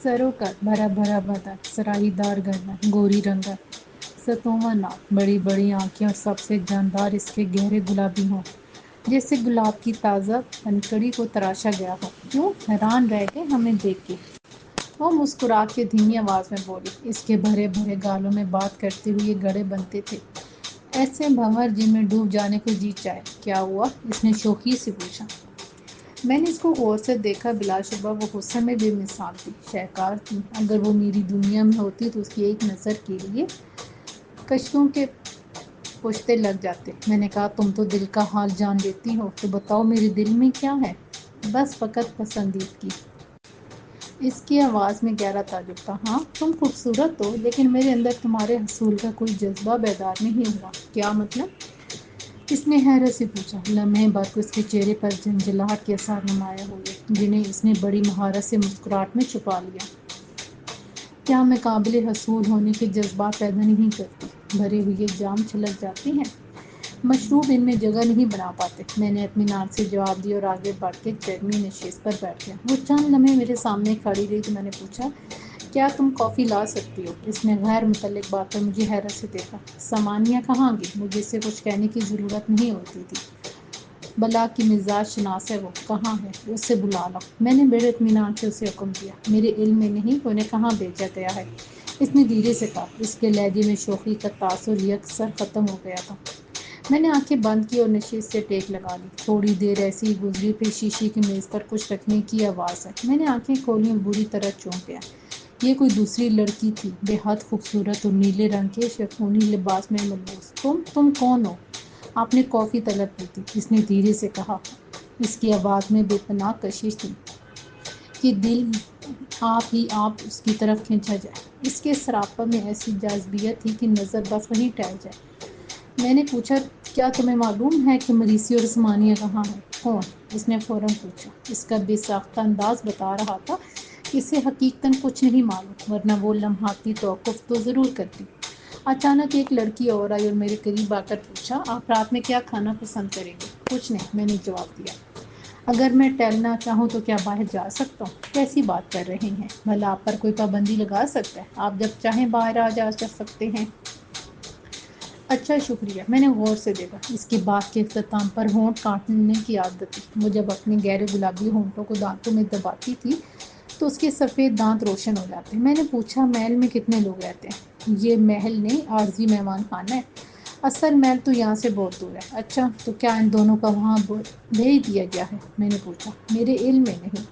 سروں کا بھرا بھرا بدن، سراہی دار گردن، گوری رنگت، ستواں ناک، بڑی بڑی آنکھیں اور سب سے جاندار اس کے گہرے گلابی ہونٹ، جیسے گلاب کی تازہ پنکڑی کو تراشا گیا ہو۔ کیوں حیران رہ گئے ہمیں دیکھ کے؟ وہ مسکرا کے دھیمی آواز میں بولی۔ اس کے بھرے بھرے گالوں میں بات کرتے ہوئے گڑھے بنتے تھے، ایسے بھنور جن میں ڈوب جانے کو جی چاہے۔ کیا ہوا؟ اس نے شوخی سے پوچھا۔ میں نے اس کو غور سے دیکھا۔ بلا شبہ وہ حسن میں بے مثال تھی، شاہکار تھی۔ اگر وہ میری دنیا میں ہوتی تو اس کی ایک نظر کے لیے کشتوں کے پشتے لگ جاتے۔ میں نے کہا، تم تو دل کا حال جان لیتی ہو، تو بتاؤ میرے دل میں کیا ہے؟ بس فقط پسندیدگی۔ اس کی آواز میں گہرا تعجب تھا۔ ہاں، تم خوبصورت ہو، لیکن میرے اندر تمہارے حصول کا کوئی جذبہ بیدار نہیں ہوا۔ کیا مطلب؟ اس نے حیرت سے پوچھا۔ لمحے بعد اس کے چہرے پر جھنجھلاہٹ کے آثار نمایاں ہوئے، جنہیں اس نے بڑی مہارت سے مسکراہٹ میں چھپا لیا۔ کیا میں قابل حصول ہونے کے جذبات پیدا نہیں کرتی؟ بھرے ہوئے جام چھلک جاتے ہیں، مشروب ان میں جگہ نہیں بنا پاتے۔ میں نے اطمینان سے جواب دیا اور آگے بڑھ کے چرمی نشست پر بیٹھ گیا۔ وہ چند لمحے میرے سامنے کھڑی رہی تو میں نے پوچھا، کیا تم کافی لا سکتی ہو؟ اس نے غیر متعلق بات پر مجھے حیرت سے دیکھا۔ سامانیہ کہاں گئی؟ مجھے اس سے کچھ کہنے کی ضرورت نہیں ہوتی تھی۔ بلا کی مزاج شناس ہے وہ، کہاں ہے؟ اس سے بلا لاؤ۔ میں نے بڑے اطمینان سے اسے حکم دیا۔ میرے علم میں نہیں کہ انہیں کہاں بھیجا گیا ہے، اس نے دھیرے سے کہا۔ اس کے لہجے میں شوخی کا تاثر یکسر ختم ہو گیا تھا۔ میں نے آنکھیں بند کی اور نشست سے ٹیک لگا لی۔ تھوڑی دیر ایسی ہی گزری، پھر شیشے کی میز پر کچھ رکھنے کی آواز آئی۔ میں نے آنکھیں کھولی اور بری طرح چونک گیا۔ یہ کوئی دوسری لڑکی تھی، بے حد خوبصورت اور نیلے رنگ کے شفونی لباس میں ملبوس۔ تم کون ہو؟ آپ نے کافی طلب کی تھی، اس نے دھیرے سے کہا۔ اس کی آواز میں بے پناہ کشش تھی کہ دل آپ اس کی طرف کھینچا جائے۔ اس کے سراپا میں ایسی جاذبیت تھی کہ نظر بس وہیں ٹھہر جائے۔ میں نے پوچھا، کیا تمہیں معلوم ہے کہ مریسی اور عثمانیہ کہاں ہے؟ کون؟ اس نے فوراً پوچھا۔ اس کا بے ساختہ انداز بتا رہا تھا کہ اسے حقیقتاً کچھ نہیں معلوم، ورنہ وہ لمحاتی توقف تو ضرور کرتی۔ اچانک ایک لڑکی اور آئی اور میرے قریب آ کر پوچھا، آپ رات میں کیا کھانا پسند کریں گے؟ کچھ نہیں، میں نے جواب دیا۔ اگر میں ٹہلنا چاہوں تو کیا باہر جا سکتا ہوں؟ کیسی بات کر رہے ہیں؟ بھلا آپ پر کوئی پابندی لگا سکتا ہے؟ آپ جب چاہیں باہر آ جا سکتے ہیں۔ اچھا، شکریہ۔ میں نے غور سے دیکھا۔ اس کی بات کے اختتام پر ہونٹ کاٹنے کی عادت تھی۔ وہ جب اپنے گہرے گلابی ہونٹوں کو دانتوں میں دباتی تھی تو اس کے سفید دانت روشن ہو جاتے۔ میں نے پوچھا، محل میں کتنے لوگ رہتے ہیں؟ یہ محل نہیں، عارضی مہمان خانہ ہے، اصل محل تو یہاں سے بہت دور ہے۔ اچھا، تو کیا ان دونوں کا وہاں بھیج دیا گیا ہے؟ میں نے پوچھا۔ میرے علم میں نہیں۔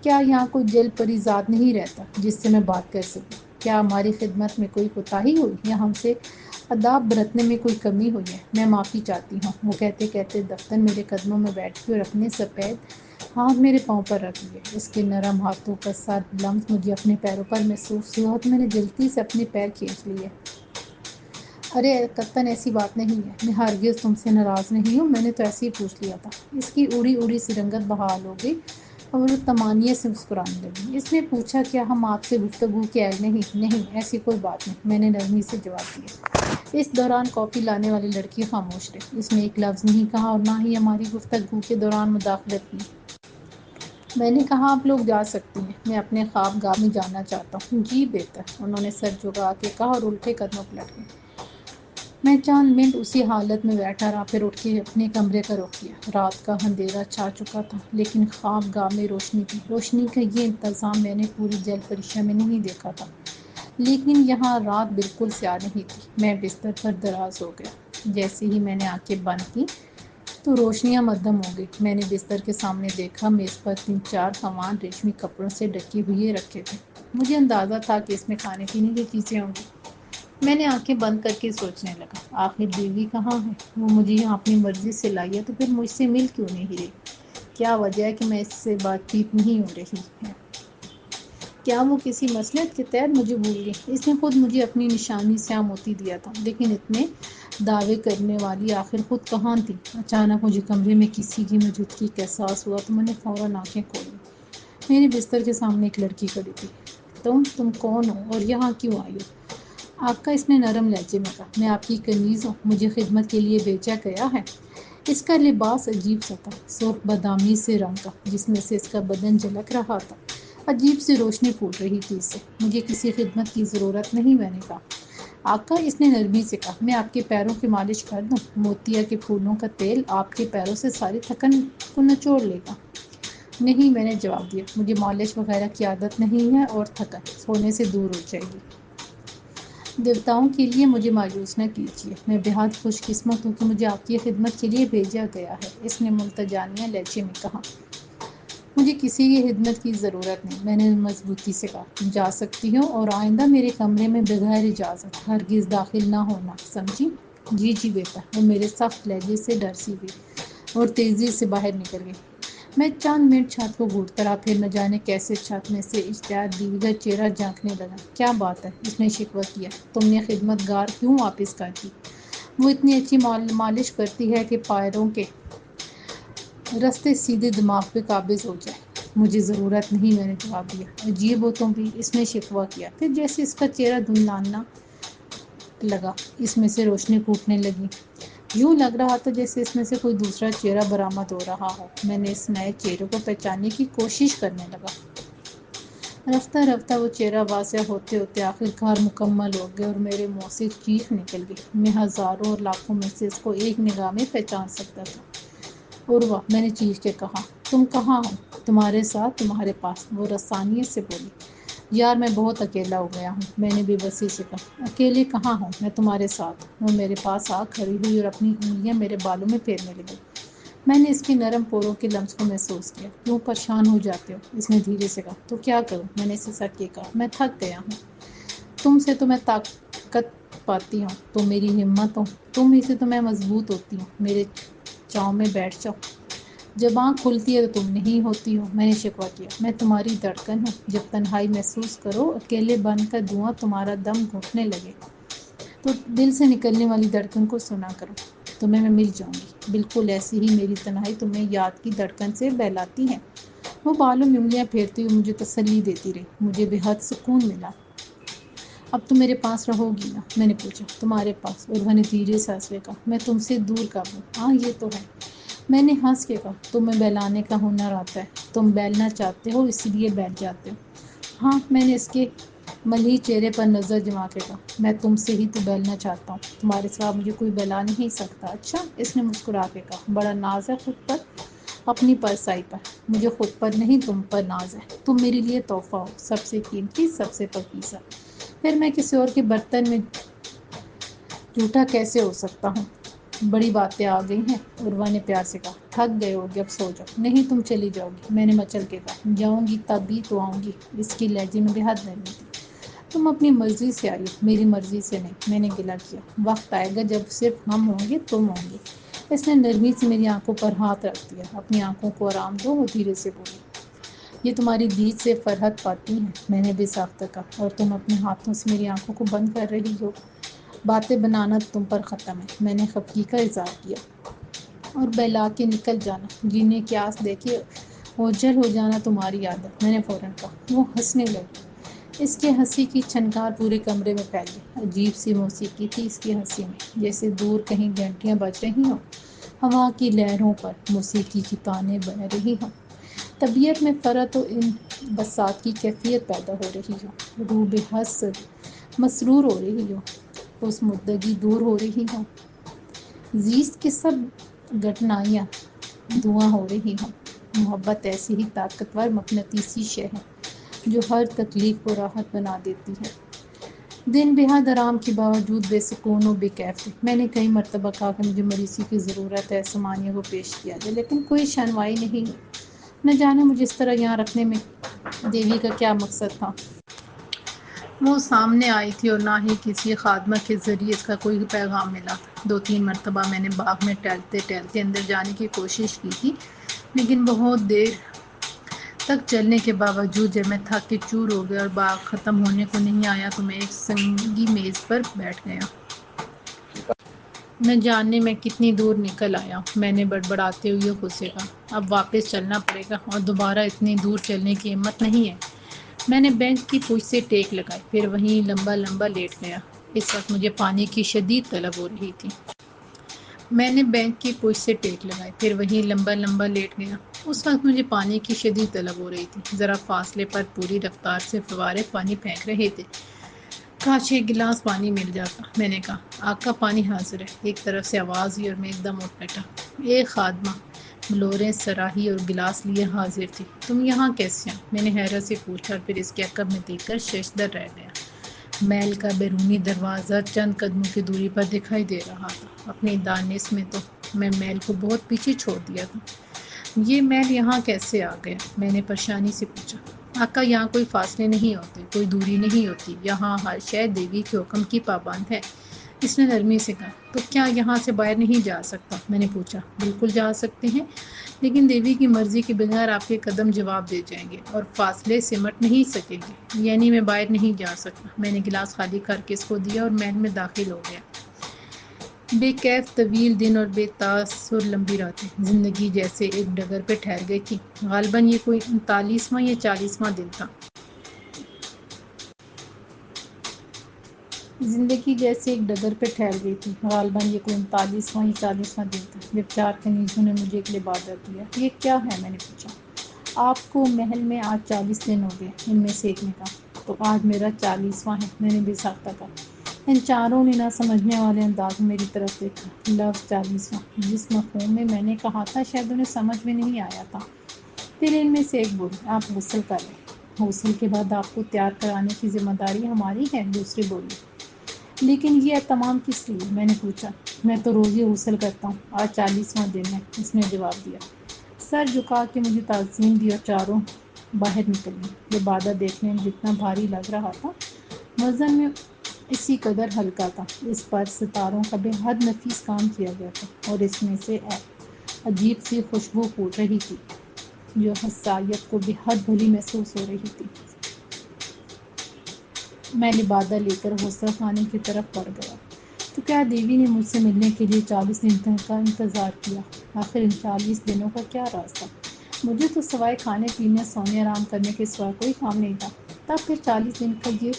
کیا یہاں کوئی جل پری ذات نہیں رہتا جس سے میں بات کر سکوں؟ کیا ہماری خدمت میں کوئی کوتاہی ہوئی یا ہم سے آداب برتنے میں کوئی کمی ہوئی ہے؟ میں معافی چاہتی ہوں۔ وہ کہتے کہتے دفتر میرے قدموں میں بیٹھ گئی اور اپنے سفید ہاتھ میرے پاؤں پر رکھ لیے۔ اس کے نرم ہاتھوں کا سرد لمس مجھے اپنے پیروں پر محسوس ہوا تو میں نے جلدی سے اپنے پیر کھینچ لیے۔ ارے قطعاً ایسی بات نہیں ہے، میں ہرگز تم سے ناراض نہیں ہوں، میں نے تو ایسے ہی پوچھ لیا تھا۔ اس کی اڑی اڑی سی رنگت بحال ہو گئی اور وہ طمانیت سے مسکرانے لگی۔ اس نے پوچھا، کیا ہم آپ سے گفتگو کے اہل نہیں؟ نہیں، ایسی کوئی بات نہیں، میں نے نرمی سے جواب دیا۔ اس دوران کافی لانے والی لڑکی خاموش رہی۔ اس نے ایک لفظ نہیں کہا اور نہ ہی ہماری گفتگو کے دوران مداخلت کی۔ میں نے کہا، آپ لوگ جا سکتی ہیں، میں اپنے خواب گاہ میں جانا چاہتا ہوں۔ جی بہتر، انہوں نے سر جھکا کے کہا اور الٹے قدموں پلٹ گئی۔ میں چند منٹ اسی حالت میں بیٹھا رہا، پھر اٹھ کے اپنے کمرے کا رخ کیا۔ رات کا اندھیرا چھا چکا تھا، لیکن خواب گاہ میں روشنی تھی۔ روشنی کا یہ انتظام میں نے پوری جل پریشا میں نہیں دیکھا تھا، لیکن یہاں رات بالکل سیاہ نہیں تھی۔ میں بستر پر دراز ہو گیا۔ جیسے ہی میں نے آنکھیں بند کی تو روشنیاں مدھم ہو گئی۔ میں نے بستر کے سامنے دیکھا، میز پر 3-4 خمان ریشمی کپڑوں سے ڈھکے ہوئے رکھے تھے۔ مجھے اندازہ تھا کہ اس میں کھانے پینے کی چیزیں ہوں گی۔ میں نے آنکھیں بند کر کے سوچنے لگا، آخر بیوی کہاں ہے؟ وہ مجھے یہاں اپنی مرضی سے لائی ہے تو پھر مجھ سے مل کیوں نہیں رہی؟ کیا وجہ ہے کہ میں اس سے بات چیت نہیں ہو رہی ہے؟ کیا وہ کسی مصلحت کے تحت مجھے بھول گئی؟ اس نے خود مجھے اپنی نشانی سیاہ موتی دیا تھا، لیکن اتنے دعوے کرنے والی آخر خود کہاں تھی؟ اچانک مجھے کمرے میں کسی کی موجودگی کا احساس ہوا تو میں نے فوراً آنکھیں کھولی۔ میرے بستر کے سامنے ایک لڑکی کھڑی تھی۔ تم کون ہو اور یہاں کیوں آئی ہو؟ آقا، اس نے نرم لہجے میں کہا، میں آپ کی کنیز ہوں، مجھے خدمت کے لیے بھیجا گیا ہے۔ اس کا لباس عجیب سا تھا، سرخ بادامی سے رنگ کا، جس میں سے اس کا بدن جھلک رہا تھا۔ عجیب سی روشنی پھوٹ رہی تھی اس سے۔ مجھے کسی خدمت کی ضرورت نہیں، میں نے کہا۔ آقا، اس نے نرمی سے کہا، میں آپ کے پیروں کی مالش کر دوں؟ موتیا کے پھولوں کا تیل آپ کے پیروں سے ساری تھکن کو نچوڑ لے گا۔ نہیں، میں نے جواب دیا، مجھے مالش وغیرہ کی عادت نہیں ہے، اور تھکن سونے سے دور ہو جائے گی۔ دیوتاؤں کے لیے مجھے مایوس نہ کیجیے، میں بہت خوش قسمت ہوں کہ مجھے آپ کی خدمت کے لیے بھیجا گیا ہے، اس نے ملتجانہ لہجے میں کہا۔ مجھے کسی کی خدمت کی ضرورت نہیں، میں نے مضبوطی سے کہا۔ جا سکتی ہوں، اور آئندہ میرے کمرے میں بغیر اجازت ہرگز داخل نہ ہونا، سمجھی؟ جی جی بیٹا، وہ میرے سخت لہجے سے ڈر سی گئی اور تیزی سے باہر نکل گئی۔ میں چند منٹ چھت کو گھورتا رہا، پھر نہ جانے کیسے چھت میں سے اشتہار دیگر چہرہ جھانکنے لگا۔ کیا بات ہے؟ اس نے شکوہ کیا۔ تم نے خدمت گار کیوں واپس کر دی؟ وہ اتنی اچھی مالش کرتی ہے کہ پیروں کے رستے سیدھے دماغ پہ قابض ہو جائے۔ مجھے ضرورت نہیں، میں نے جواب دیا۔ عجیب ہو تم بھی، اس نے شکوہ کیا۔ پھر جیسے اس کا چہرہ دھندلانا لگا، اس میں سے روشنی پھوٹنے لگی۔ یوں لگ رہا تھا جیسے اس میں سے کوئی دوسرا چہرہ برآمد ہو رہا ہو۔ میں نے اس نئے چہرے کو پہچاننے کی کوشش کرنے لگا۔ رفتہ رفتہ وہ چہرہ واضح ہوتے ہوتے آخرکار مکمل ہو گیا، اور میرے منہ سے چیخ نکل گئی۔ میں ہزاروں اور لاکھوں میں سے اس کو ایک نگاہ میں پہچان سکتا تھا۔ عروہ، میں نے چیخ کے کہا، تم کہاں ہو؟ تمہارے ساتھ، تمہارے پاس، وہ رسانیت سے بولی۔ یار، میں بہت اکیلا ہو گیا ہوں، میں نے بے بسی سے کہا۔ اکیلے کہاں ہوں؟ میں تمہارے ساتھ ہوں۔ وہ میرے پاس آ کھڑی ہوئی اور اپنی انگلیاں میرے بالوں میں پھیرنے لگی۔ میں نے اس کی نرم پوروں کے لمس کو محسوس کیا۔ کیوں پریشان ہو جاتے ہو؟ اس نے دھیرے سے کہا۔ تو کیا کروں؟ میں نے سسک کے کہا۔ میں تھک گیا ہوں۔ تم سے تو میں طاقت پاتی ہوں، تم میری ہمت ہو، تم ہی سے تو میں مضبوط ہوتی ہوں۔ میرے چاؤں میں بیٹھ جاؤ۔ جب آنکھ کھلتی ہے تو تم نہیں ہوتی ہو، میں نے شکوہ کیا۔ میں تمہاری دھڑکن ہوں، جب تنہائی محسوس کرو، اکیلے بن کر دھواں تمہارا دم گھٹنے لگے تو دل سے نکلنے والی دھڑکن کو سنا کرو، تمہیں میں مل جاؤں گی۔ بالکل ایسی ہی میری تنہائی تمہیں یاد کی دھڑکن سے بہلاتی ہے۔ وہ بالوں میں انگلیاں پھیرتی ہوئی مجھے تسلی دیتی رہی۔ مجھے بے حد سکون ملا۔ اب تم میرے پاس رہو گی نا؟ میں نے پوچھا۔ تمہارے پاس؟ عروہ نے دھیرے سے ہنس کے کہا۔ میں تم سے دور کب ہوں؟ ہاں، یہ تو ہے، میں نے ہنس کے کہا۔ تمہیں بہلانے کا ہنر آتا ہے، تم بہلنا چاہتے ہو اس لیے بیٹھ جاتے ہو۔ ہاں، میں نے اس کے ملح چہرے پر نظر جما کے کہا۔ میں تم سے ہی تو بہلنا چاہتا ہوں، تمہارے سوا مجھے کوئی بہلا نہیں سکتا۔ اچھا، اس نے مسکرا کے کہا۔ بڑا ناز ہے خود پر، اپنی پرسائی پر۔ مجھے خود پر نہیں، تم پر ناز ہے۔ تم میرے لیے تحفہ ہو، سب سے قیمتی، سب سے پاکیزہ۔ پھر میں کسی اور کے برتن میں جھوٹا کیسے ہو سکتا ہوں؟ بڑی باتیں آ گئی ہیں، عروہ نے پیار سے کہا۔ تھک گئے ہوگے، اب سو جاؤ۔ نہیں، تم چلی جاؤ گی، میں نے مچل کے کہا۔ جاؤں گی تب بھی تو آؤں گی، اس کی لہجے میں بے حد نرمی تھی۔ تم اپنی مرضی سے آئی ہو، میری مرضی سے نہیں، میں نے گلہ کیا۔ وقت آئے گا جب صرف ہم ہوں گے، تم ہوں گی۔ اس نے نرمی سے میری آنکھوں پر ہاتھ رکھ دیا۔ اپنی آنکھوں کو آرام دو، وہ دھیرے سے بولی۔ یہ تمہاری دید سے فرحت پاتی ہیں، میں نے بے ساختہ کہا، اور تم اپنے ہاتھوں سے میری آنکھوں کو بند کر رہی ہو۔ باتیں بنانا تم پر ختم ہے، میں نے خفگی کا اظہار کیا۔ اور بہلا کے نکل جانا، جینے کی آس دیکھے اوجھل ہو جانا تمہاری عادت، میں نے فوراً کہا۔ وہ ہنسنے لگی۔ اس کی ہنسی کی چھنکار پورے کمرے میں پھیل گئی۔ عجیب سی موسیقی تھی اس کی ہنسی میں، جیسے دور کہیں گھنٹیاں بج رہی ہوں، ہوا کی لہروں پر موسیقی کی تانیں بہ رہی ہوں، طبیعت میں فرحت و انبساط کی کیفیت پیدا ہو رہی ہو، روح بے حد مسرور ہو رہی ہو، پسماندگی دور ہو رہی ہو، زیست کی سب گٹھنائیاں دھواں ہو رہی ہوں۔ محبت ایسی ہی طاقتور مقناطیسی شے ہے جو ہر تکلیف کو راحت بنا دیتی ہے۔ دن بے حد آرام کے باوجود بے سکون و بے کیف تھے۔ میں نے کئی مرتبہ کہا کہ مجھے مریضی کی ضرورت ہے، سمانیہ کو پیش کیا جائے، لیکن کوئی شنوائی نہیں ہوئی۔ نہ جانے مجھے اس طرح یہاں رکھنے میں دیوی کا کیا مقصد تھا۔ وہ سامنے آئی تھی اور نہ ہی کسی خادمہ کے ذریعے اس کا کوئی پیغام ملا تھا۔ 2-3 مرتبہ میں نے باغ میں ٹہلتے ٹہلتے اندر جانے کی کوشش کی تھی، لیکن بہت دیر تک چلنے کے باوجود جب میں تھک کے چور ہو گیا اور باغ ختم ہونے کو نہیں آیا تو میں ایک سنگی میز پر بیٹھ گیا۔ نہ جانے میں کتنی دور نکل آیا ہوں، میں نے بڑبڑاتے ہوئے خود سے کہا۔ اب واپس چلنا پڑے گا، اور دوبارہ اتنی دور چلنے کی ہمت نہیں ہے۔ میں نے بینچ کی پشت سے ٹیک لگائی، پھر وہیں لمبا لمبا لیٹ گیا۔ اس وقت مجھے پانی کی شدید طلب ہو رہی تھی۔ میں نے بینچ کی پشت سے ٹیک لگائی، پھر وہیں لمبا لمبا لیٹ گیا۔ اس وقت مجھے پانی کی شدید طلب ہو رہی تھی۔ ذرا فاصلے پر پوری رفتار سے فوارے پانی پھینک رہے تھے۔ کاش ایک گلاس پانی مل جاتا، میں نے کہا۔ آقا پانی حاضر ہے، ایک طرف سے آواز ہوئی اور میں ایک دم اٹھ بیٹھا۔ ایک خادمہ بلوریں سراہی اور گلاس لیے حاضر تھی۔ تم یہاں کیسے ہیں؟ میں نے حیرت سے پوچھا اور پھر اس کے عقب میں دیکھ کر ششدر رہ گیا۔ محل کا بیرونی دروازہ چند قدموں کی دوری پر دکھائی دے رہا تھا۔ اپنی دانش میں تو میں محل کو بہت پیچھے چھوڑ دیا تھا۔ یہ محل یہاں کیسے آ گیا؟ میں نے پریشانی سے پوچھا۔ آقا یہاں کوئی فاصلے نہیں ہوتے، کوئی دوری نہیں ہوتی، یہاں ہر شے دیوی کے حکم کی پابند ہے، اس نے نرمی سے کہا۔ تو کیا یہاں سے باہر نہیں جا سکتا؟ میں نے پوچھا۔ بالکل جا سکتے ہیں، لیکن دیوی کی مرضی کے بغیر آپ کے قدم جواب دے جائیں گے اور فاصلے سمٹ نہیں سکیں گے، یعنی میں باہر نہیں جا سکتا۔ میں نے گلاس خالی کر کے اس کو دیا اور محل میں داخل ہو گیا۔ بے کیف طویل دن اور بے تاثر لمبی راتیں زندگی جیسے ایک ڈگر پہ ٹھہر گئی تھی۔ غالباً یہ کوئی 39واں یا 40واں دن تھا۔ زندگی جیسے ایک ڈگر پہ ٹھہر گئی تھی۔ غالباً یہ کوئی 39واں یا 40واں دن تھا جب 4 کنیزوں نے مجھے ایک لبادہ دیا۔ یہ کیا ہے؟ میں نے پوچھا۔ آپ کو محل میں آج 40 دن ہو گئے، ان میں سے ایک نے کہا۔ تو آج میرا 40واں ہے، میں نے بے ساختہ کہا۔ ان چاروں نے نہ سمجھنے والے انداز میں میری طرف دیکھا۔ لفظ 40واں جس مفہوم میں میں نے کہا تھا شاید انہیں سمجھ میں نہیں آیا تھا۔ پھر ان میں سے ایک بولی، آپ غسل کر لیں، غسل کے بعد آپ کو تیار کرانے کی ذمہ داری ہماری ہے۔ دوسری بولی، لیکن یہ تمام کس لیے؟ میں نے پوچھا۔ میں تو روز ہی غسل کرتا ہوں، آج 40واں دن ہے، اس نے جواب دیا۔ سر جھکا کے مجھے تعظیم دی اور چاروں باہر نکلیں۔ لبادہ دیکھنے میں جتنا بھاری لگ رہا تھا، وزن میں اسی قدر ہلکا تھا۔ اس پر ستاروں کا بے حد نفیس کام کیا گیا تھا اور اس میں سے عجیب سی خوشبو پھوٹ رہی تھی جو حساسیت کو بے حد بھلی محسوس ہو رہی تھی۔ میں لبادہ لے کر غسل خانے کی طرف بڑھ گیا۔ تو کیا دیوی نے مجھ سے ملنے کے لیے 40 دن کا انتظار کیا؟ آخر ان 40 دنوں کا کیا راز تھا؟ مجھے تو سوائے کھانے پینے، سونے، آرام کرنے کے سوا کوئی کام نہیں تھا۔ تب پھر 40 دن کا یہ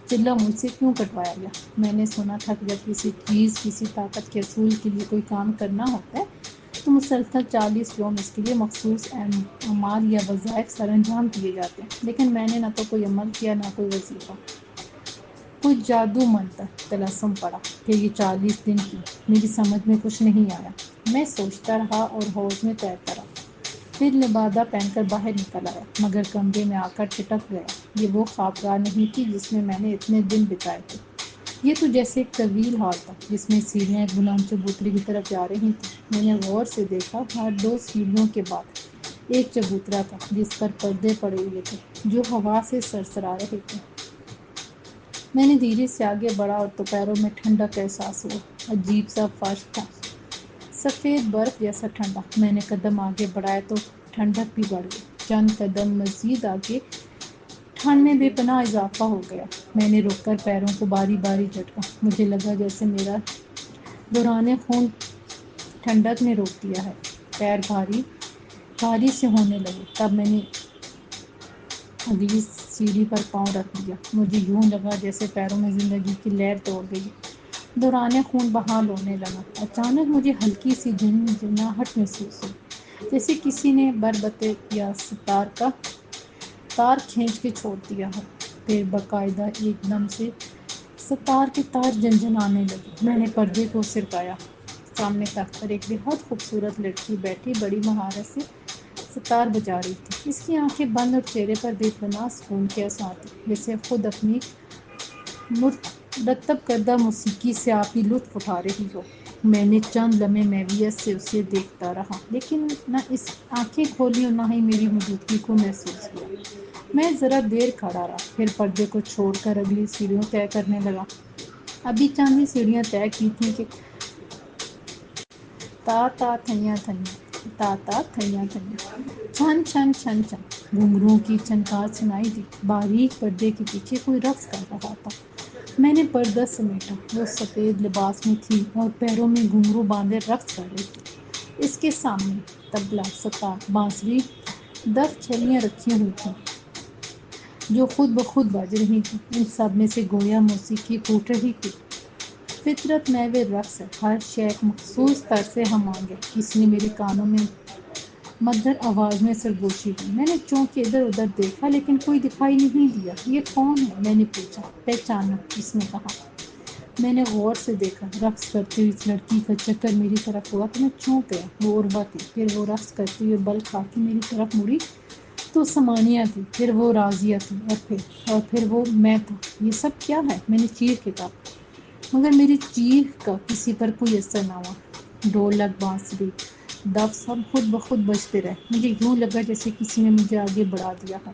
چلہ مجھ سے کیوں کٹوایا گیا؟ میں نے سنا تھا کہ جب کسی چیز، کسی طاقت کے حصول کے لیے کوئی کام کرنا ہوتا ہے تو مسلسل 40 یوم اس کے لیے مخصوص اعمال یا وظائف سر انجام دیے جاتے ہیں، لیکن میں نے نہ تو کوئی عمل کیا، نہ کوئی وظیفہ، کوئی جادو منتر طلسم پڑا کہ یہ 40 دن کی۔ میری سمجھ میں کچھ نہیں آیا۔ میں سوچتا رہا اور حوض میں تیرتا رہا۔ پھر لبادہ پہن کر باہر نکل آیا، مگر کمرے میں آ کر ٹھٹک گیا۔ یہ وہ خوابگاہ نہیں تھی جس میں میں نے اتنے دن بتائے تھے۔ یہ تو جیسے ایک طویل ہال تھا جس میں سیڑھیاں ایک بلند چبوترے کی طرف جا رہی تھیں۔ میں نے غور سے دیکھا، ہر 2 سیڑھیوں کے بعد ایک چبوترا تھا جس پر پردے پڑے ہوئے تھے جو ہوا سے سرسرا رہے تھے۔ میں نے دھیرے سے آگے بڑھا اور تو پیروں میں ٹھنڈک کا احساس ہوا۔ عجیب سا فرش تھا، سفید برف جیسا ٹھنڈا۔ میں نے قدم آگے بڑھائے تو ٹھنڈک بھی بڑھ گئی۔ چند قدم مزید آگے ٹھنڈ میں بے پناہ اضافہ ہو گیا۔ میں نے رک کر پیروں کو باری باری جھٹکا۔ مجھے لگا جیسے میرا دوران خون ٹھنڈک نے روک دیا ہے۔ پیر بھاری بھاری سے ہونے لگے۔ تب میں نے اگلی سیڑھی پر پاؤں رکھ دیا۔ مجھے یوں لگا جیسے پیروں میں زندگی کی لہر دوڑ گئی، دوران خون بحال ہونے لگا۔ اچانک مجھے ہلکی سی جھنجھناہٹ محسوس ہوئی، جیسے کسی نے بربط یا ستار کا تار کھینچ کے چھوڑ دیا ہو۔ پھر باقاعدہ ایک دم سے ستار کے تار جھنجھنانے لگے۔ میں نے پردے کو سرکایا۔ سامنے تخت پر ایک بے حد خوبصورت لڑکی بیٹھی بڑی مہارت سے ستار بجا رہی تھی۔ اس کی آنکھیں بند اور چہرے پر بے پناہ سکون کے آثار تھے، جیسے خود اپنی مرتب کردہ موسیقی سے آپ ہی لطف اٹھا رہی ہو۔ میں نے چند لمحے محویت سے اسے دیکھتا رہا، لیکن نہ اس آنکھیں کھولی اور نہ ہی میری موجودگی کو محسوس کیا۔ میں ذرا دیر کھڑا رہا، پھر پردے کو چھوڑ کر اگلی سیڑھیوں طے کرنے لگا۔ ابھی چند ہی سیڑھیاں طے کی تھیں کہ تا تا تھیاں تھیاں، تا تا تھیاں تھیاں، چھن چھن چھن چھن، گھنگروؤں کی چھنکار سنائی دی۔ باریک پردے کے پیچھے کوئی رقص کر رہا تھا۔ میں نے پردہ سمیٹا۔ وہ سفید لباس میں تھی اور پیروں میں گھنگرو باندھے رقص کر رہی تھی۔ اس کے سامنے طبلہ، ستار، بانسری، دف، چھڑیاں رکھی ہوئی تھیں جو خود بخود بج رہی تھیں۔ ان سب میں سے گویا موسیقی پھوٹ رہی تھی۔ فطرت محو رقص ہے، ہر شے ایک مخصوص طرز سے ہم آہنگ ہے۔ کسی نے میرے کانوں میں مدھر آواز میں سرگوشی ہوئی۔ میں نے چونک کے ادھر ادھر دیکھا لیکن کوئی دکھائی نہیں دیا۔ یہ کون ہے؟ میں نے پوچھا۔ پہچانا، اس نے کہا۔ میں نے غور سے دیکھا۔ رقص کرتی ہوئی اس لڑکی کا چکر میری طرف ہوا تو میں چونک گیا۔ وہ عروہ تھی، پھر وہ رقص کرتی ہوئے بل کھا کے میری طرف مڑی تو ثمانیہ تھی، پھر وہ راضیہ تھی، اور پھر وہ میں تھا۔ یہ سب کیا ہے؟ میں نے چیخ کے کہا، مگر میری چیخ کا کسی پر کوئی اثر نہ ہوا۔ ڈھولک، بانسری، دف سب خود بخود بجتے رہے۔ مجھے یوں لگا جیسے کسی نے مجھے آگے بڑھا دیا ہو۔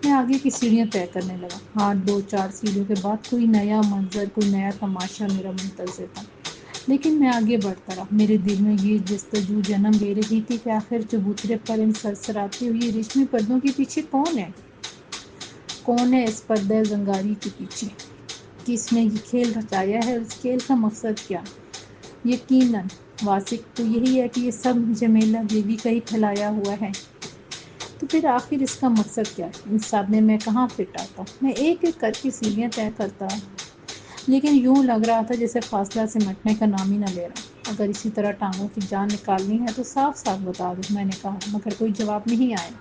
میں آگے کی سیڑھیاں طے کرنے لگا۔ ہر 2-4 سیڑھیوں کے بعد کوئی نیا منظر، کوئی نیا تماشا میرا منتظر تھا۔ لیکن میں آگے بڑھتا رہا۔ میرے دل میں یہ جستجو جنم لے رہی تھی کہ آخر چبوترے پر ان سرسراتی ہوئی ریشمی پردوں کے پیچھے کون ہے؟ کون ہے اس پردہ زنگاری کے پیچھے؟ کس نے یہ کھیل رچایا ہے اور اس کھیل کا مقصد کیا؟ یقیناً واثق تو یہی ہے کہ یہ سب جمیلہ دیوی کا ہی پھیلایا ہوا ہے۔ تو پھر آخر اس کا مقصد کیا ہے؟ ان سب میں کہاں فٹ آتا؟ میں ایک ایک کر کے سیڑھیاں طے کرتا لیکن یوں لگ رہا تھا جیسے فاصلہ سمٹنے کا نام ہی نہ لے رہا۔ اگر اسی طرح ٹانگوں کی جان نکالنی ہے تو صاف صاف بتا دو، میں نے کہا، مگر کوئی جواب نہیں آیا۔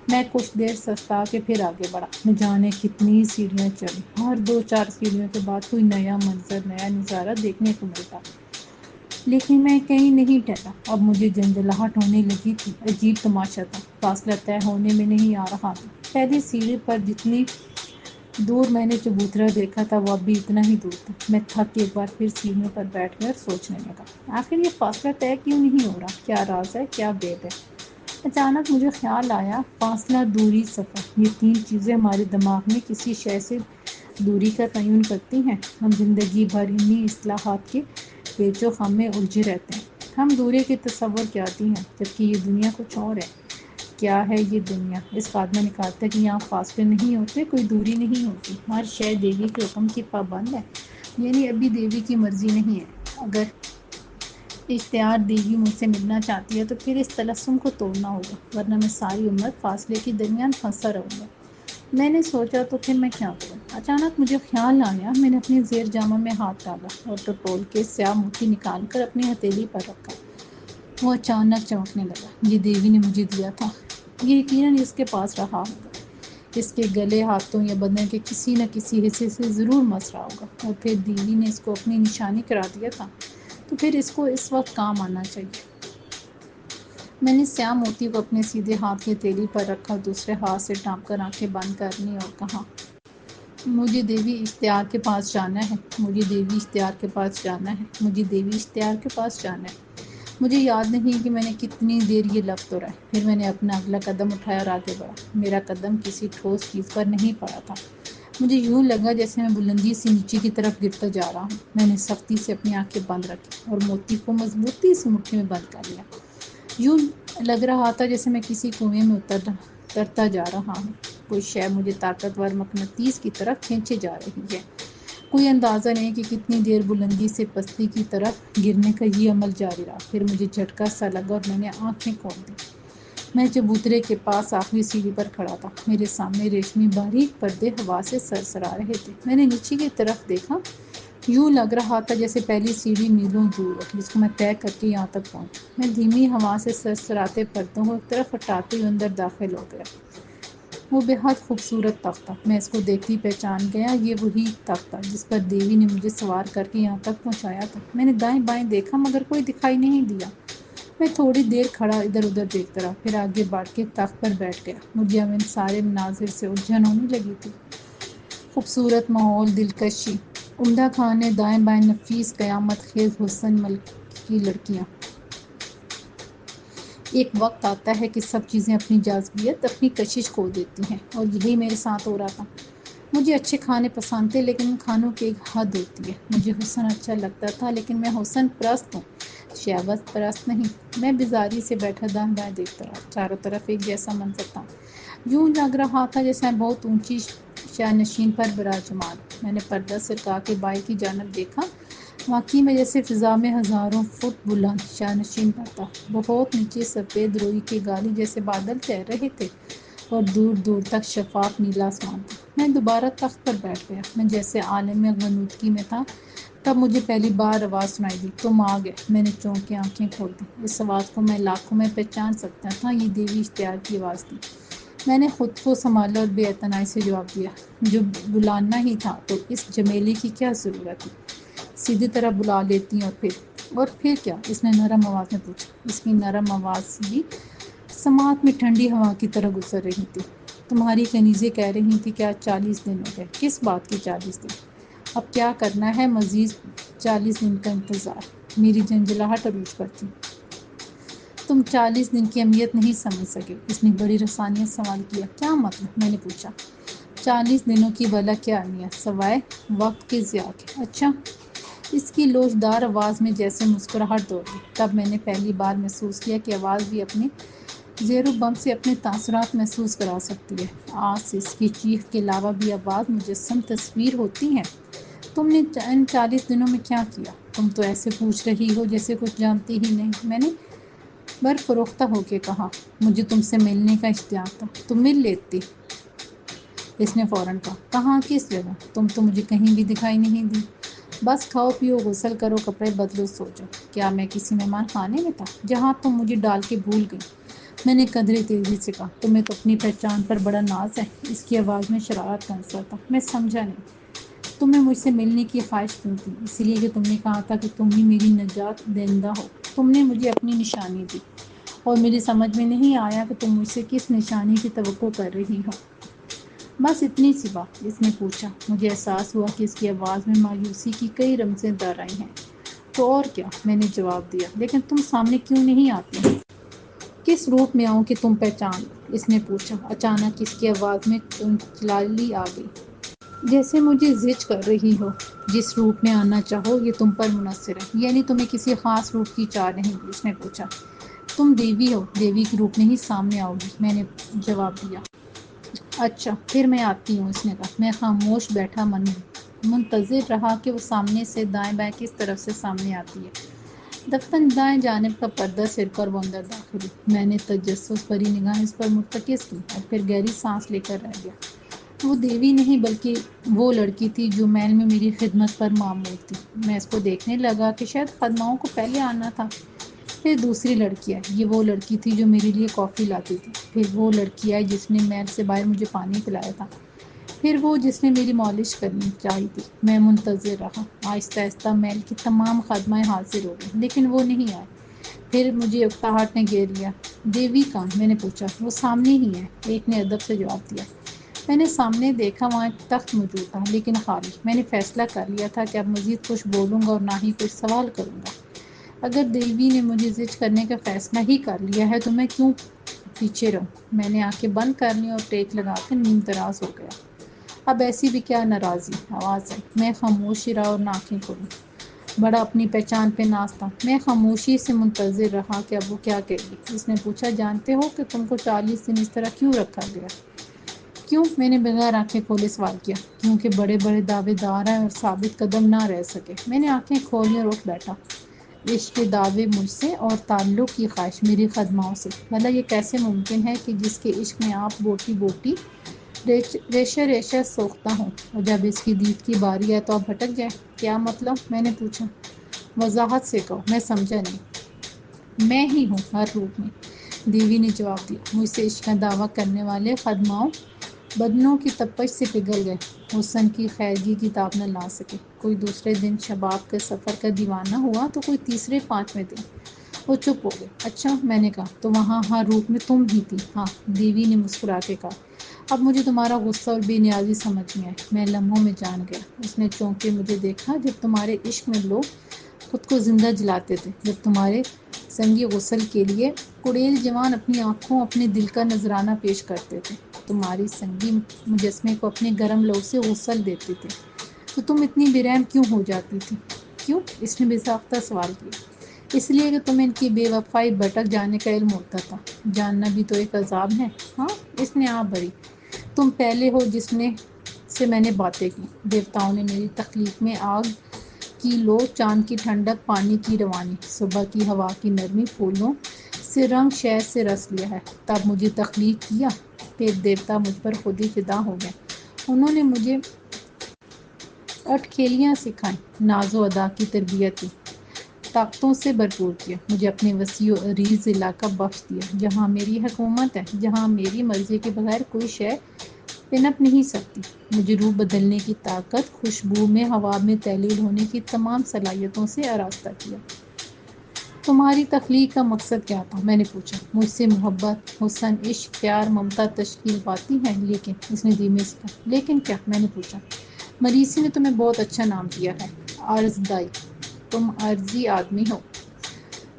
میں کچھ دیر سستا کے پھر آگے بڑھا۔ نہ جانے کتنی سیڑھیاں چڑھی۔ ہر 2-4 سیڑھیوں کے بعد کوئی نیا منظر، نیا نظارہ دیکھنے کو ملتا، لیکن میں کہیں نہیں ٹھہرا۔ اب مجھے جھنجھلاہٹ ہونے لگی تھی۔ عجیب تماشا تھا، فاصلہ طے ہونے میں نہیں آ رہا تھا۔ پہلی سیڑھی پر جتنی دور میں نے چبوترا دیکھا تھا وہ اب بھی اتنا ہی دور تھا۔ میں تھک کے ایک بار پھر سیڑھیوں پر بیٹھ کر سوچنے لگا، آخر یہ فاصلہ طے کیوں نہیں ہو رہا؟ کیا راز ہے؟ کیا بید ہے؟ اچانک مجھے خیال آیا، فاصلہ، دوری، سفر، یہ 3 چیزیں ہمارے دماغ میں کسی شے سے دوری کا تعین کرتی ہیں۔ ہم زندگی بھر انہی اصطلاحات کے پیچ و خم میں الجھے رہتے ہیں۔ ہم دوری کے تصور کرتی ہیں جبکہ یہ دنیا کچھ اور ہے۔ کیا ہے یہ دنیا؟ اس کا آدمی نکالتا ہے کہ یہاں فاصلے نہیں ہوتے، کوئی دوری نہیں ہوتی، ہر شے دیوی کے حکم کی پابند ہے، یعنی ابھی دیوی کی مرضی نہیں ہے۔ اگر اختیار دیوی مجھ سے ملنا چاہتی ہے تو پھر اس طلسم کو توڑنا ہوگا، ورنہ میں ساری عمر فاصلے کے درمیان پھنسا رہوں گا۔ میں نے سوچا تو پھر میں کیا کروں؟ اچانک مجھے خیال آیا، میں نے اپنے زیر جامہ میں ہاتھ ڈالا اور ٹٹول کے سیاہ موتی نکال کر اپنی ہتھیلی پر رکھا۔ وہ اچانک چمکنے لگا۔ یہ دیوی نے مجھے دیا تھا، یہ یقیناً اس کے پاس رہا ہوگا، اس کے گلے، ہاتھوں یا بدن کے کسی نہ کسی حصے سے ضرور مس رہا ہوگا، اور پھر دیوی نے اس کو اپنی نشانی کرا دیا تھا تو پھر اس کو اس وقت کام آنا چاہیے۔ میں نے سیاہ موتی کو اپنے سیدھے ہاتھ کی ہتھیلی پر رکھا، دوسرے ہاتھ سے ٹانپ کر آنکھیں بند کر لیں اور کہا، مجھے دیوی اختیار کے پاس جانا ہے، مجھے دیوی اختیار کے پاس جانا ہے، مجھے دیوی اختیار کے پاس جانا ہے۔ مجھے یاد نہیں کہ میں نے کتنی دیر یہ لفظ دہرائے۔ پھر میں نے اپنا اگلا قدم اٹھایا اور آگے بڑھا۔ میرا قدم کسی ٹھوس چیز پر نہیں پڑا تھا۔ مجھے یوں لگا جیسے میں بلندی سے نیچے کی طرف گرتا جا رہا ہوں۔ میں نے سختی سے اپنی آنکھیں بند رکھی اور موتی کو مضبوطی سے مٹھی میں بند کر لیا۔ یوں لگ رہا تھا جیسے میں کسی کنویں میں اترتا جا رہا ہوں۔ کوئی شے مجھے طاقتور مقناطیس کی طرف کھینچے جا رہی ہے۔ کوئی اندازہ نہیں کہ کتنی دیر بلندی سے پستی کی طرف گرنے کا یہ عمل جاری رہا۔ پھر مجھے جھٹکا سا لگا اور میں نے آنکھیں کھول دیں۔ میں چبوترے کے پاس آخری سیڑھی پر کھڑا تھا۔ میرے سامنے ریشمی باریک پردے ہوا سے سرسرا رہے تھے۔ میں نے نیچے کی طرف دیکھا، یوں لگ رہا تھا جیسے پہلی سیڑھی میلوں دور ہو جس کو میں طے کر کے یہاں تک پہنچا۔ میں دھیمی ہوا سے سرسراتے پردوں کو ایک طرف ہٹاتے ہوئے اندر داخل ہو گیا۔ وہ بے حد خوبصورت تخت تھا۔ میں اس کو دیکھتی پہچان گیا، یہ وہی تخت تھا جس پر دیوی نے مجھے سوار کر کے یہاں تک پہنچایا تھا۔ میں نے دائیں بائیں دیکھا مگر کوئی دکھائی نہیں دیا۔ میں تھوڑی دیر کھڑا ادھر ادھر دیکھتا رہا، پھر آگے بڑھ کے تخت پر بیٹھ گیا۔ مجھے اب ان سارے مناظر سے الجھن ہونے لگی تھی۔ خوبصورت ماحول، دلکشی، عمدہ کھانے، دائیں بائیں نفیس قیامت خیز حسن ملکی لڑکیاں۔ ایک وقت آتا ہے کہ سب چیزیں اپنی جاذبیت، اپنی کشش کھو دیتی ہیں، اور یہی میرے ساتھ ہو رہا تھا۔ مجھے اچھے کھانے پسند تھے لیکن ان کھانوں کی ایک حد ہوتی ہے۔ مجھے حسن اچھا لگتا تھا لیکن میں حسن پرست ہوں، شہوت پرست نہیں۔ میں بیزاری سے بیٹھا دائیں بائیں دیکھتا رہا۔ چاروں طرف ایک جیسا منظر تھا۔ یوں لگ رہا تھا جیسے میں بہت اونچی شاہنشین پر براجمان۔ میں نے پردہ سرکا کے بائیں کی جانب دیکھا۔ واقعی میں جیسے فضا میں ہزاروں فٹ بلند شاہنشین پر تھا۔ بہت نیچے سفید روئی کے گالی جیسے بادل تیر رہے تھے۔ اور دور دور تک شفاف نیلا آسمان تھا۔ میں دوبارہ تخت پر بیٹھ گیا۔ میں جیسے عالم غنودگی میں تھا۔ تب مجھے پہلی بار آواز سنائی دی، تم آ گئے۔ میں نے چونک کے آنکھیں کھول دیں۔ اس آواز کو میں لاکھوں میں پہچان سکتا تھا، یہ دیوی اشتیاق کی آواز تھی۔ میں نے خود کو سنبھالا اور بے اعتنائی سے جواب دیا، جو بلانا ہی تھا تو اس جمیلے کی کیا ضرورت تھی؟ سیدھی طرح بلا لیتی اور پھر کیا؟ اس نے نرم آواز میں پوچھا۔ اس کی نرم آواز بھی سماعت میں ٹھنڈی ہوا کی طرح گزر رہی تھی۔ تمہاری کنیزیں کہہ رہی تھی کہ آج 40 دن ہو گئے۔ کس بات کے 40 دن؟ اب کیا کرنا ہے؟ مزید 40 دن کا انتظار۔ میری جھنجھلاہٹ عروج پر تھی۔ تم 40 دن کی اہمیت نہیں سمجھ سکے، اس نے بڑی رسانیت سوال کیا۔ کیا مطلب؟ میں نے پوچھا۔ 40 دنوں کی بھلا کیا اہمیت سوائے وقت کے ضیاع کے؟ اچھا۔ اس کی لوچدار آواز میں جیسے مسکراہٹ دوڑ گئی۔ تب میں نے پہلی بار محسوس کیا کہ آواز بھی اپنے زیر و بم سے اپنے تاثرات محسوس کرا سکتی ہے۔ آج سے اس کی چیخ کے علاوہ بھی آواز مجسم تصویر ہوتی ہے۔ تم نے ان 40 دنوں میں کیا کیا؟ تم تو ایسے پوچھ رہی ہو جیسے کچھ جانتی ہی نہیں۔ میں نے برفروختہ ہو کے کہا، مجھے تم سے ملنے کا اشتیاق تھا۔ تم مل لیتی؟ اس نے فوراً کہا۔ کہاں؟ کس جگہ؟ تم تو مجھے کہیں بھی دکھائی نہیں دی۔ بس کھاؤ پیو، غسل کرو، کپڑے بدلو، سو جاؤ۔ کیا میں کسی مہمان خانے میں تھا جہاں تم مجھے ڈال کے بھول گئی؟ میں نے قدرے تیزی سے کہا، تمہیں تو اپنی پہچان پر بڑا ناز ہے۔ اس کی آواز میں شرارت کا عنصر تھا۔ میں سمجھا نہیں۔ تمہیں مجھ سے ملنے کی خواہش کیوں تھی؟ اس لیے کہ تم نے کہا تھا کہ تم ہی میری نجات دہندہ ہو۔ تم نے مجھے اپنی نشانی دی اور میری سمجھ میں نہیں آیا کہ تم مجھ سے کس نشانی کی توقع کر رہی ہو۔ بس اتنی سی بات؟ اس نے پوچھا۔ مجھے احساس ہوا کہ اس کی آواز میں مایوسی کی کئی رمزیں در آئی ہیں۔ تو اور کیا؟ میں نے جواب دیا۔ لیکن تم سامنے کیوں نہیں آتی؟ کس روپ میں آؤں کہ تم پہچان لو؟ اس نے پوچھا۔ اچانک اس کی آواز میں چنچلالی آ گئی، جیسے مجھے زج کر رہی ہو۔ جس روپ میں آنا چاہو یہ تم پر منحصر ہے، یعنی تمہیں کسی خاص روپ کی چاہ نہیں؟ اس نے پوچھا۔ تم دیوی ہو، دیوی کے روپ میں ہی سامنے آؤ گی، میں نے جواب دیا۔ اچھا پھر میں آتی ہوں، اس نے کہا۔ میں خاموش بیٹھا منتظر رہا کہ وہ سامنے سے دائیں بائیں کس طرف سے سامنے آتی ہے۔ دفتر دائیں جانب کا پردہ سرکا اور وہ اندر داخل ہوئی۔ میں نے تجسس بھری نگاہیں اس پر مرتکز کی اور پھر گہری سانس لے کر رہ گیا۔ وہ دیوی نہیں بلکہ وہ لڑکی تھی جو محل میں میری خدمت پر مامور تھی۔ میں اس کو دیکھنے لگا کہ شاید خدماؤں کو پہلے آنا تھا۔ پھر دوسری لڑکی آئی۔ یہ وہ لڑکی تھی جو میرے لیے کافی لاتی تھی۔ پھر وہ لڑکی آئی جس نے محل سے باہر مجھے پانی پلایا تھا۔ پھر وہ جس نے میری مالش کرنی چاہی تھی۔ میں منتظر رہا۔ آہستہ آہستہ محل کی تمام خادمائیں حاضر ہو گئیں، لیکن وہ نہیں آئے۔ پھر مجھے اکتاہٹ نے گھیر لیا۔ دیوی کہاں؟ میں نے پوچھا۔ وہ سامنے ہی ہے، ایک نے ادب سے جواب دیا۔ میں نے سامنے دیکھا، وہاں ایک تخت موجود تھا لیکن خالی۔ میں نے فیصلہ کر لیا تھا کہ اب مزید کچھ بولوں گا اور نہ ہی کوئی سوال کروں گا۔ اگر دیوی نے مجھے زج کرنے کا فیصلہ ہی کر لیا ہے تو میں کیوں پیچھے رہوں؟ میں نے آنکھیں بند کر لیں اور ٹیک لگا کر نیم دراز ہو گیا۔ اب ایسی بھی کیا ناراضی؟ آواز آئی۔ میں خاموش ہی رہا اور نہ آنکھیں کھولی۔ بڑا اپنی پہچان پہ ناز تھا۔ میں خاموشی سے منتظر رہا کہ اب وہ کیا کہے گی۔ اس نے پوچھا، جانتے ہو کہ تم کو 40 دن اس طرح کیوں رکھا گیا؟ کیوں؟ میں نے بغیر آنکھیں کھولے سوال کیا۔ کیونکہ بڑے بڑے دعوے دار ہیں اور ثابت قدم نہ رہ سکے۔ میں نے آنکھیں کھولی اور اٹھ بیٹھا۔ عشق کے دعوے مجھ سے اور تعلق کی خواہش میری خدماؤں سے۔ بھلا یہ کیسے ممکن ہے کہ جس کے عشق میں آپ بوٹی بوٹی ریشہ ریشہ سوختہ ہوں اور جب اس کی دید کی باری ہے تو آپ بھٹک جائیں؟ کیا مطلب؟ میں نے پوچھا۔ وضاحت سے کہو، میں سمجھا نہیں۔ میں ہی ہوں ہر روپ میں، دیوی نے جواب دیا۔ مجھ سے عشق کا دعویٰ کرنے والے خدماؤں بدنوں کی تپش سے پگھل گئے، حسن کی خیرگی کی تاب نہ لا سکے۔ کوئی دوسرے دن شباب کے سفر کا دیوانہ ہوا تو کوئی تیسرے پانچویں دن۔ وہ چپ ہو گئے۔ اچھا، میں نے کہا، تو وہاں ہر روپ میں تم ہی تھی؟ ہاں، دیوی نے مسکرا کے کہا۔ اب مجھے تمہارا غصہ اور بے نیازی سمجھ میں آئی۔ میں لمحوں میں جان گیا۔ اس نے چونک کے مجھے دیکھا۔ جب تمہارے عشق میں لوگ خود کو زندہ جلاتے تھے، جب تمہارے سنگِ غسل کے لیے کڑیل جوان اپنی آنکھوں اپنے دل کا نذرانہ پیش کرتے تھے، تمہاری سنگی مجسمے کو اپنے گرم لہو سے غسل دیتے تھے، تو تم اتنی بے رحم کیوں ہو جاتی تھی؟ کیوں؟ اس نے بے ساختہ سوال کیا۔ اس لیے کہ تمہیں ان کی بے وفائی بھٹک جانے کا علم ہوتا تھا۔ جاننا بھی تو ایک عذاب ہے۔ ہاں، اس نے آہ بھری۔ تم پہلے ہو جس سے میں نے باتیں کی۔ دیوتاؤں نے میری تخلیق میں آگ کی لو، چاند کی ٹھنڈک، پانی کی روانی، صبح کی ہوا کی نرمی، پھولوں سے رنگ، شہد سے رس لیا ہے۔ تب مجھے تخلیق کیا پھر دیوتا مجھ پر خود ہی فدا ہو گئے۔ انہوں نے مجھے اٹکھیلیاں سکھائیں، ناز و ادا کی تربیت دی، طاقتوں سے بھرپور کیا، مجھے اپنے وسیع و عریض علاقہ بخش دیا جہاں میری حکومت ہے، جہاں میری مرضی کے بغیر کوئی شے پنپ نہیں سکتی، مجھے روح بدلنے کی طاقت، خوشبو میں، ہوا میں تحلیل ہونے کی تمام صلاحیتوں سے آراستہ کیا۔ تمہاری تخلیق کا مقصد کیا تھا؟ میں نے پوچھا۔ مجھ سے محبت، حسن، عشق، پیار، ممتا تشکیل پاتی ہے، لیکن اس نے دھیمے سے کہا، لیکن کیا؟ میں نے پوچھا۔ مریسی نے تمہیں بہت اچھا نام دیا ہے، عارضدائی، تم عارضی آدمی ہو،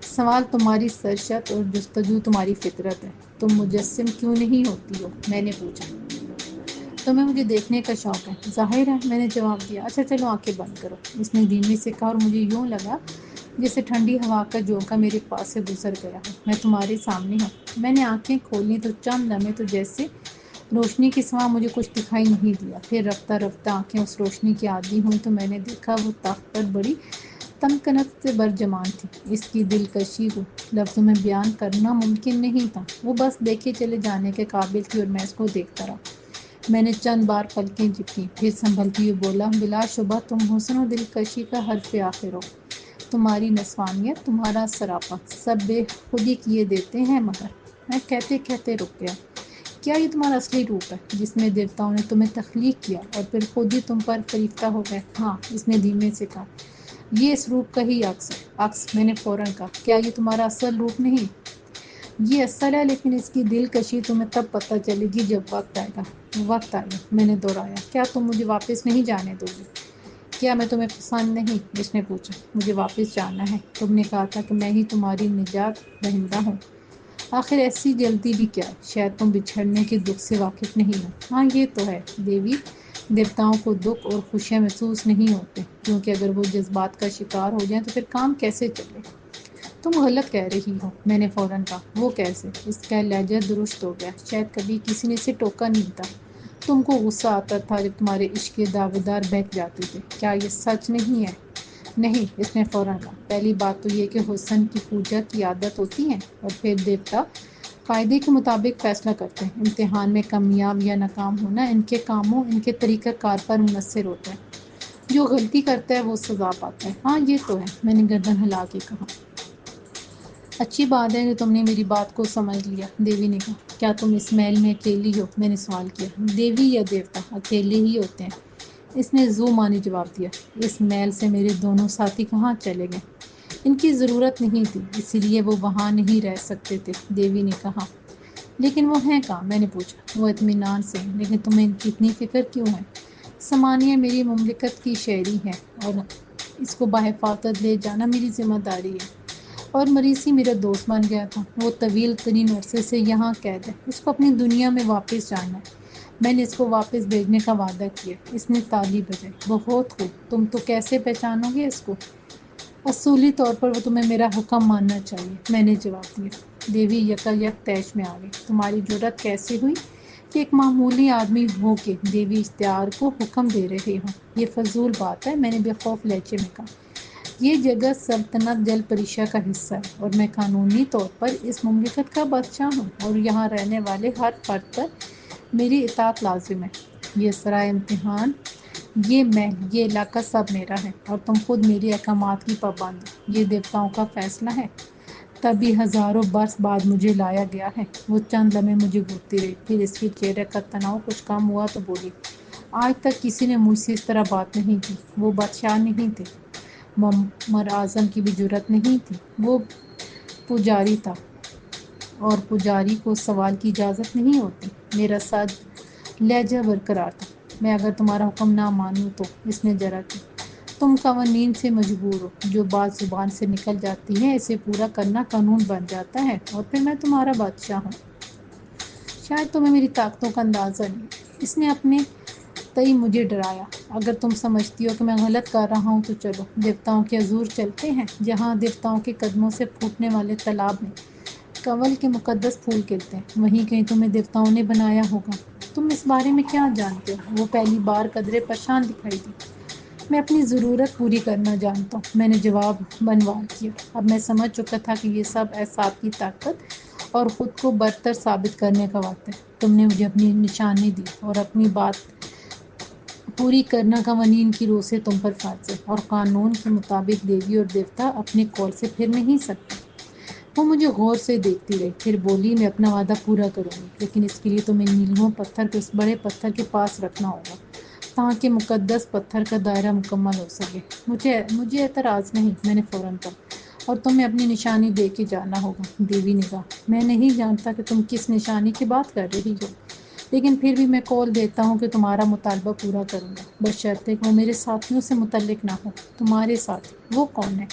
سوال تمہاری سرشت اور جستجو تمہاری فطرت ہے، تم مجسم کیوں نہیں ہوتی ہو؟ میں نے پوچھا۔ تمہیں مجھے دیکھنے کا شوق ہے، ظاہر ہے، میں نے جواب دیا۔ اچھا چلو آنکھیں بند کرو، اس نے دھیمے سے کہا، اور مجھے یوں لگا جیسے ٹھنڈی ہوا کا جھونکا میرے پاس سے گزر گیا ہو، میں تمہارے سامنے ہوں۔ میں نے آنکھیں کھولیں تو چند لمحے تو جیسے روشنی کے سوا مجھے کچھ دکھائی نہیں دیا، پھر رفتہ رفتہ آنکھیں اس روشنی کی عادی ہوئیں تو میں نے دیکھا وہ تخت پر بڑی تمکنت سے برجمان تھی۔ اس کی دلکشی کو لفظوں میں بیان کرنا ممکن نہیں تھا، وہ بس دیکھے چلے جانے کے قابل تھی، اور میں اس کو دیکھتا رہا۔ میں نے چند بار پلکیں جھپکیں، پھر سنبھلتی ہوئی بولا، بلا شبہ تم حسن و دلکشی کا حرف آخر ہو، تمہاری نسوانیت، تمہارا سراپا، سب بے خودی کیے دیتے ہیں، مگر میں کہتے کہتے رک گیا۔ کیا یہ تمہارا اصلی روپ ہے جس میں دیوتاؤں نے تمہیں تخلیق کیا اور پھر خود ہی تم پر فریفتہ ہو گئے؟ ہاں، اس نے دھیمے سے کہا، یہ اس روپ کا ہی عکس ہے۔ عکس؟ میں نے فوراً کہا، کیا یہ تمہارا اصل روپ نہیں؟ یہ اصل ہے، لیکن اس کی دلکشی تمہیں تب پتہ چلے گی جب وقت آئے گا۔ وقت آئے گا، میں نے دہرایا۔ کیا تم مجھے واپس نہیں جانے دو گے؟ کیا میں تمہیں پسند نہیں؟ جس نے پوچھا۔ مجھے واپس جانا ہے، تم نے کہا تھا کہ میں ہی تمہاری نجات دہندہ ہوں، آخر ایسی جلدی بھی کیا ہے؟ شاید تم بچھڑنے کے دکھ سے واقف نہیں ہو۔ ہاں یہ تو ہے دیوی، دیوتاؤں کو دکھ اور خوشیاں محسوس نہیں ہوتے، کیونکہ اگر وہ جذبات کا شکار ہو جائیں تو پھر کام کیسے چلے؟ تم غلط کہہ رہی ہو، میں نے فوراً کہا۔ وہ کیسے؟ اس کا لہجہ درست ہو گیا، شاید کبھی کسی نے اسے ٹوکا نہیں تھا۔ تم کو غصہ آتا تھا جب تمہارے عشق کے دعویدار بہک جاتے تھے، کیا یہ سچ نہیں ہے؟ نہیں، اس نے فوراً کہا، پہلی بات تو یہ کہ حسن کی پوجا کی عادت ہوتی ہے، اور پھر دیوتا قاعدے کے مطابق فیصلہ کرتے ہیں، امتحان میں کامیاب یا ناکام ہونا ان کے کاموں، ان کے طریقہ کار پر منحصر ہوتا ہے، جو غلطی کرتا ہے وہ سزا پاتا ہے۔ ہاں یہ تو ہے، میں نے گردن ہلا کے کہا۔ اچھی بات ہے کہ تم نے میری بات کو سمجھ لیا، دیوی نے کہا۔ کیا تم اس محل میں اکیلی ہو؟ میں نے سوال کیا۔ دیوی یا دیوتا اکیلے ہی ہوتے ہیں، اس نے ذو معنی جواب دیا۔ اس محل سے میرے دونوں ساتھی کہاں چلے گئے؟ ان کی ضرورت نہیں تھی، اسی لیے وہ وہاں نہیں رہ سکتے تھے، دیوی نے کہا۔ لیکن وہ ہیں کہاں؟ میں نے پوچھا۔ وہ اطمینان سے، لیکن تمہیں ان کی اتنی فکر کیوں ہے؟ سمانیہ میری مملکت کی شہری ہے، اور اس کو بحفاظت لے جانا میری ذمہ داری ہے، اور مریسی میرا دوست بن گیا تھا، وہ طویل ترین عرصے سے یہاں قید ہے، اس کو اپنی دنیا میں واپس جانا ہے، میں نے اس کو واپس بھیجنے کا وعدہ کیا۔ اس نے تالی بجائی۔ بہت خوب، تم تو کیسے پہچانو گے اس کو؟ اصولی طور پر وہ تمہیں میرا حکم ماننا چاہیے، میں نے جواب دیا۔ دیوی یکا یک طیش میں آ گئی۔ تمہاری جرأت کیسے ہوئی کہ ایک معمولی آدمی ہو کے دیوی اشتہار کو حکم دے رہے ہو؟ یہ فضول بات ہے، میں نے بے خوف لہجے میں کہا۔ یہ جگہ سلطنت جل پریشا کا حصہ ہے، اور میں قانونی طور پر اس مملکت کا بادشاہ ہوں، اور یہاں رہنے والے ہر فرد پر میری اطاعت لازم ہے۔ یہ سرائے امتحان، یہ محل، یہ علاقہ سب میرا ہے، اور تم خود میری احکامات کی پابند ہو۔ یہ دیوتاؤں کا فیصلہ ہے، تبھی ہزاروں برس بعد مجھے لایا گیا ہے۔ وہ چند لمحے مجھے گھورتی رہی، پھر اس کے چہرے کا تناؤ کچھ کم ہوا تو بولی، آج تک کسی نے مجھ سے اس طرح بات نہیں کی۔ وہ بادشاہ نہیں تھے، معمر اعظم کی بھی جرأت نہیں تھی، وہ پجاری تھا، اور پجاری کو سوال کی اجازت نہیں ہوتی۔ میرا ساد لہجہ برقرار تھا۔ میں اگر تمہارا حکم نہ مانوں تو؟ اس نے جرا کی۔ تم قوانین سے مجبور ہو، جو بات زبان سے نکل جاتی ہے اسے پورا کرنا قانون بن جاتا ہے، اور پھر میں تمہارا بادشاہ ہوں۔ شاید تمہیں میری طاقتوں کا اندازہ نہیں۔ اس نے اپنے تئیں مجھے ڈرایا۔ اگر تم سمجھتی ہو کہ میں غلط کر رہا ہوں تو چلو، دیوتاؤں کے حضور چلتے ہیں، جہاں دیوتاؤں کے قدموں سے پھوٹنے والے تالاب میں کنول کے مقدس پھول کھلتے ہیں، وہیں کہیں تمہیں دیوتاؤں نے بنایا ہوگا۔ تم اس بارے میں کیا جانتے ہو؟ وہ پہلی بار قدرے پریشان دکھائی دی۔ میں اپنی ضرورت پوری کرنا جانتا ہوں، میں نے جواب بنوال کیا۔ اب میں سمجھ چکا تھا کہ یہ سب اعصاب کی طاقت اور خود کو برتر ثابت کرنے کا وقت ہے۔ تم نے مجھے اپنی نشانی دی اور اپنی بات پوری کرنا قوانین کی روح سے تم پر فرض ہے، اور قانون کے مطابق دیوی اور دیوتا اپنے قول سے پھر نہیں سکتے۔ وہ مجھے غور سے دیکھتی رہی، پھر بولی، میں اپنا وعدہ پورا کروں گی، لیکن اس کے لیے تمہیں نیلم پتھر کو اس بڑے پتھر کے پاس رکھنا ہوگا تاکہ مقدس پتھر کا دائرہ مکمل ہو سکے۔ مجھے اعتراض نہیں، میں نے فوراً کہا، اور تمہیں اپنی نشانی دے کے جانا ہوگا۔ دیوی نے کہا، میں نہیں جانتا کہ تم کس نشانی کی بات کر رہی ہو، لیکن پھر بھی میں قول دیتا ہوں کہ تمہارا مطالبہ پورا کروں گا، بشرطے کہ وہ میرے ساتھیوں سے متعلق نہ ہو۔ تمہارے ساتھی؟ وہ کون ہے؟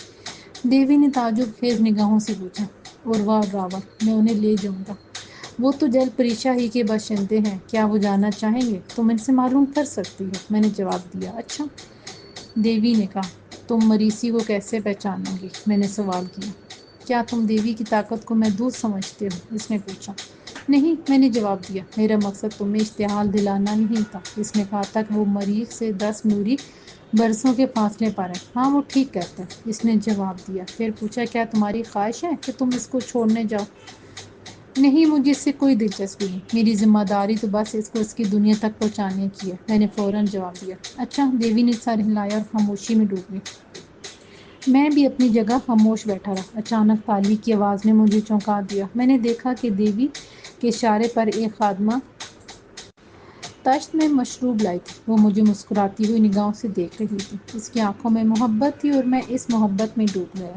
دیوی نے تعجب خیز نگاہوں سے پوچھا۔ عروا اور راول، میں انہیں لے جاؤں گا۔ وہ تو جل پریشا ہی کے باشندے ہیں، کیا وہ جانا چاہیں گے؟ تم ان سے معلوم کر سکتی ہو، میں نے جواب دیا۔ اچھا، دیوی نے کہا، تم مریسی کو کیسے پہچانو گی؟ میں نے سوال کیا۔ کیا تم دیوی کی طاقت کو محدود سمجھتے ہو؟ اس نے پوچھا۔ نہیں، میں نے جواب دیا، میرا مقصد تمہیں اشتعال دلانا نہیں تھا۔ اس نے کہا تھا کہ وہ مریخ سے 10 نوری برسوں کے فاصلے پر ہے۔ ہاں، وہ ٹھیک کہتا ہے، اس نے جواب دیا۔ پھر پوچھا، کیا تمہاری خواہش ہے کہ تم اس کو چھوڑنے جاؤ؟ نہیں، مجھے اس سے کوئی دلچسپی نہیں، میری ذمہ داری تو بس اس کو اس کی دنیا تک پہنچانے کی ہے، میں نے فوراً جواب دیا۔ اچھا، دیوی نے سر ہلایا اور خاموشی میں ڈوب گئی۔ میں بھی اپنی جگہ خاموش بیٹھا رہا۔ اچانک تالی کی آواز نے مجھے چونکا دیا۔ میں نے دیکھا کہ دیوی کے اشارے پر ایک خادمہ تشت میں مشروب لائی تھی۔ وہ مجھے مسکراتی ہوئی نگاہوں سے دیکھ رہی تھی، اس کی آنکھوں میں محبت تھی اور میں اس محبت میں ڈوب گیا۔